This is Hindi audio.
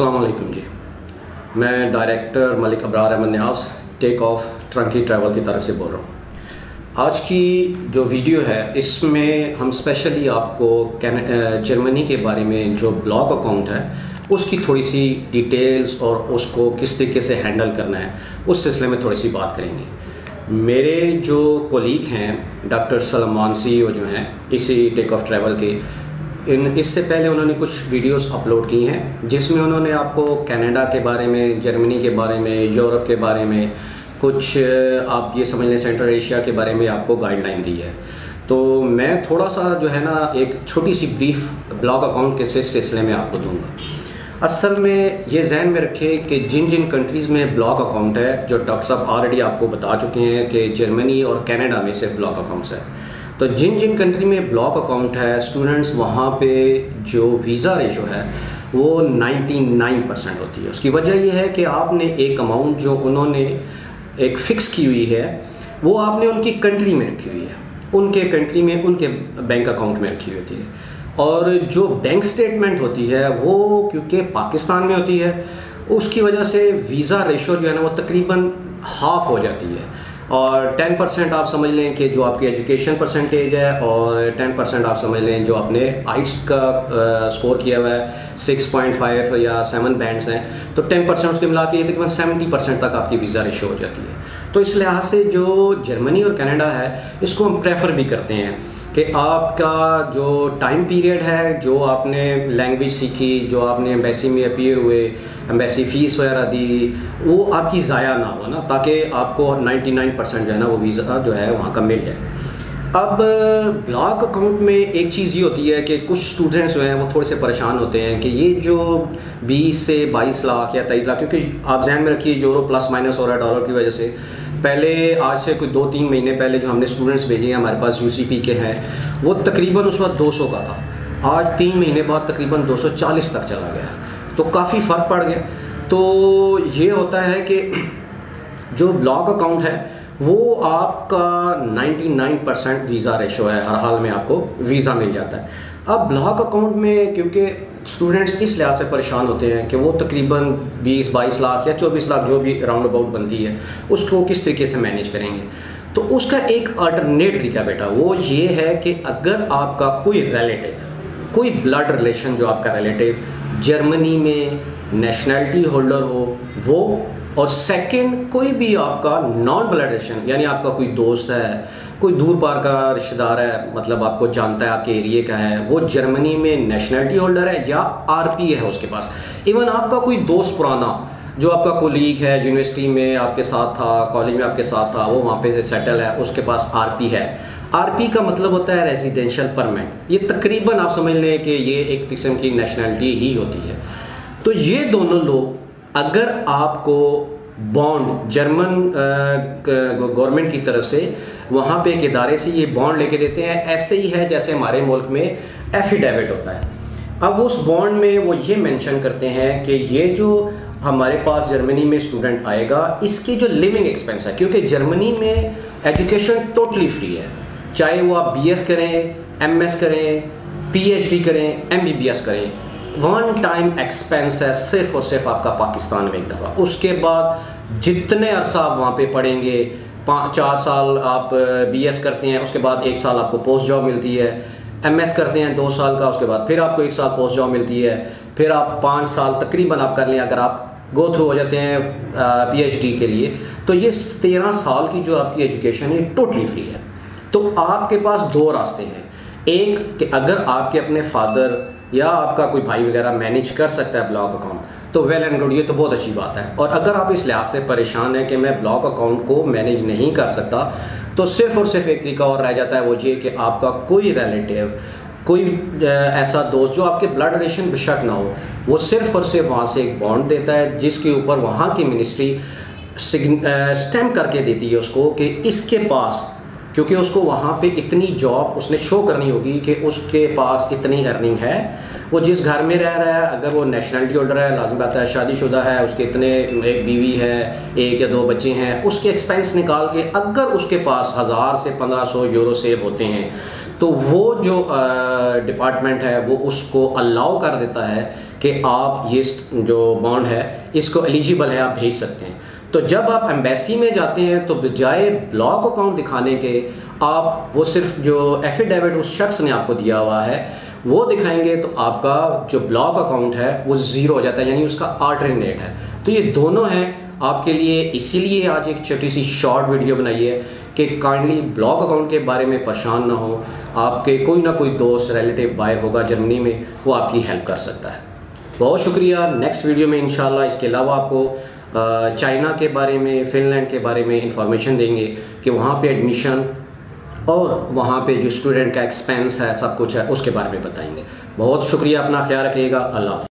अस्सलाम वालेकुम जी। मैं director Malik Abrar Ahmed Niyaz take off ट्रंकी ट्रैवल की तरफ से बोल रहा हूँ। आज की जो वीडियो है इसमें हम स्पेशली आपको जर्मनी के बारे में जो ब्लॉग अकाउंट है उसकी थोड़ी सी डिटेल्स और उसको किस तरीके से हैंडल करना है उस सिलसिले में थोड़ी सी बात करेंगे। मेरे जो कोलीग हैं डॉक्टर सलमान CEO जो हैं इसी टेक ऑफ ट्रैवल के, इससे पहले उन्होंने कुछ वीडियोस अपलोड की हैं जिसमें उन्होंने आपको कनाडा के बारे में, जर्मनी के बारे में, यूरोप के बारे में, कुछ आप ये समझ लें सेंट्रल एशिया के बारे में आपको गाइडलाइन दी है। तो मैं थोड़ा सा जो है ना एक छोटी सी ब्रीफ ब्लॉग अकाउंट के सिलसिले में आपको दूंगा। असल में ये जहन में रखें कि जिन जिन कंट्रीज़ में ब्लॉग अकाउंट है, जो डॉक्टर साहब ऑलरेडी आपको बता चुके हैं कि जर्मनी और कनाडा में सिर्फ ब्लॉग अकाउंट्स है, तो जिन जिन कंट्री में ब्लॉक अकाउंट है स्टूडेंट्स वहाँ पे जो वीज़ा रेशो है वो 99% होती है। उसकी वजह यह है कि आपने एक अमाउंट जो उन्होंने एक फ़िक्स की हुई है वो आपने उनकी कंट्री में रखी हुई है, उनके कंट्री में उनके बैंक अकाउंट में रखी हुई होती है। और जो बैंक स्टेटमेंट होती है वो क्योंकि पाकिस्तान में होती है उसकी वजह से वीज़ा रेशो जो है ना वो तकरीबन हाफ़ हो जाती है। और 10% आप समझ लें कि जो आपकी एजुकेशन परसेंटेज है, और 10% आप समझ लें जो आपने आइट्स का स्कोर किया हुआ है 6.5 या 7 बैंड्स हैं, तो 10% उसके मिला के ये तकरीबन 70% तक आपकी वीज़ा रेशो हो जाती है। तो इस लिहाज से जो जर्मनी और कनाडा है इसको हम प्रेफर भी करते हैं कि आपका जो टाइम पीरियड है, जो आपने लैंग्वेज सीखी, जो आपने एम्बेसी में अपीयर हुए, एम्बेसी फ़ीस वगैरह दी, वो आपकी ज़ाया ना हो ना, ताकि आपको 99% जो है ना वो वीज़ा जो है वहाँ का मिल जाए। अब ब्लॉक अकाउंट में एक चीज़ ये होती है कि कुछ स्टूडेंट्स जो हैं वो थोड़े से परेशान होते हैं कि ये जो 20 से 22 लाख या 23 लाख, क्योंकि आप जहन में रखिए यूरो प्लस माइनस हो रहा है डॉलर की वजह से। पहले आज से कोई 2-3 महीने पहले जो हमने स्टूडेंट्स भेजे हैं हमारे पास UCP के हैं, वो तकरीबन उस वक्त 200 का था, आज 3 महीने बाद तकरीबन 240 तक चला गया, तो काफ़ी फ़र्क पड़ गया। तो ये होता है कि जो ब्लॉक अकाउंट है वो आपका 99% वीज़ा रेशो है, हर हाल में आपको वीज़ा मिल जाता है। अब ब्लॉक अकाउंट में क्योंकि स्टूडेंट्स इस लिहाज से परेशान होते हैं कि वो तकरीबन 20-22 लाख या 24 लाख जो भी राउंड अबाउट बनती है उसको किस तरीके से मैनेज करेंगे। तो उसका एक अल्टरनेट तरीका बेटा वो ये है कि अगर आपका कोई रिलेटिव, कोई ब्लड रिलेशन जो आपका रिलेटिव जर्मनी में नेशनैलिटी होल्डर हो वो, और सेकंड कोई भी आपका नॉन ब्लड रिलेशन यानी आपका कोई दोस्त है, कोई दूर पार का रिश्तेदार है, मतलब आपको जानता है, आपके एरिए का है, वो जर्मनी में नेशनैलिटी होल्डर है या RP है उसके पास, इवन आपका कोई दोस्त पुराना जो आपका कोलीग है, यूनिवर्सिटी में आपके साथ था, कॉलेज में आपके साथ था, वो वहाँ पे सेटल है, उसके पास RP है। RP का मतलब होता है रेजिडेंशियल परमिट। ये तकरीबन आप समझ लें कि ये एक किस्म की नेशनैलिटी ही होती है। तो ये दोनों लोग अगर आपको बॉन्ड जर्मन गवर्नमेंट की तरफ से वहाँ पे एक इदारे से ये बॉन्ड लेके देते हैं, ऐसे ही है जैसे हमारे मुल्क में एफिडेविट होता है। अब उस बॉन्ड में वो ये मेंशन करते हैं कि ये जो हमारे पास जर्मनी में स्टूडेंट आएगा इसकी जो लिविंग एक्सपेंस है, क्योंकि जर्मनी में एजुकेशन टोटली फ्री है, चाहे वो आप BS करें, MS करें, PhD करें, MBBS करें, वन टाइम एक्सपेंस है सिर्फ और सिर्फ आपका पाकिस्तान में एक दफ़ा। उसके बाद जितने अरसा आप वहाँ पे पढ़ेंगे, 4 साल आप BS करते हैं, उसके बाद 1 साल आपको पोस्ट जॉब मिलती है, MS करते हैं 2 साल का, उसके बाद फिर आपको 1 साल पोस्ट जॉब मिलती है, फिर आप 5 साल तकरीबन आप कर लें अगर आप गो थ्रू हो जाते हैं PhD के लिए, तो ये 13 साल की जो आपकी एजुकेशन है टोटली फ्री है। तो आपके पास 2 रास्ते हैं, एक कि अगर आपके अपने फादर या आपका कोई भाई वगैरह मैनेज कर सकता है ब्लॉक अकाउंट तो वेल एंड गुड, ये तो बहुत अच्छी बात है। और अगर आप इस लिहाज से परेशान हैं कि मैं ब्लॉक अकाउंट को मैनेज नहीं कर सकता, तो सिर्फ और सिर्फ एक तरीका और रह जाता है, वो ये कि आपका कोई रिलेटिव, कोई ऐसा दोस्त जो आपके ब्लड रिलेशन बेशक ना हो, वो सिर्फ और सिर्फ वहाँ से एक बॉन्ड देता है जिसके ऊपर वहाँ की मिनिस्ट्री स्टैम्प करके देती है उसको कि इसके पास, क्योंकि उसको वहाँ पे इतनी जॉब उसने शो करनी होगी कि उसके पास इतनी अर्निंग है, वो जिस घर में रह रहा है, अगर वो नेशनैलिटी होल्डर है, लाजिम बात है शादीशुदा है, उसके इतने एक बीवी है, 1 या 2 बच्चे हैं, उसके एक्सपेंस निकाल के अगर उसके पास 1000 से 1500 यूरो सेव होते हैं तो वो जो डिपार्टमेंट है वो उसको अलाउ कर देता है कि आप ये जो बॉन्ड है इसको एलिजिबल है, आप भेज सकते हैं। तो जब आप एम्बेसी में जाते हैं तो बजाय ब्लॉक अकाउंट दिखाने के आप वो सिर्फ जो एफिडेविट उस शख्स ने आपको दिया हुआ है वो दिखाएंगे, तो आपका जो ब्लॉक अकाउंट है वो ज़ीरो हो जाता है, यानी उसका अल्टरनेट है। तो ये दोनों हैं आपके लिए, इसीलिए आज एक छोटी सी शॉर्ट वीडियो बनाई है कि काइंडली ब्लॉक अकाउंट के बारे में परेशान ना हो। आपके कोई ना कोई दोस्त रिलेटिव बाहर होगा जर्मनी में, वो आपकी हेल्प कर सकता है। बहुत शुक्रिया। नेक्स्ट वीडियो में इंशाल्लाह इसके अलावा आपको चाइना के बारे में, फिनलैंड के बारे में इंफॉर्मेशन देंगे कि वहाँ पे एडमिशन और वहाँ पे जो स्टूडेंट का एक्सपेंस है, सब कुछ है, उसके बारे में बताएंगे। बहुत शुक्रिया, अपना ख्याल रखिएगा। अल्लाह हाफ़िज़।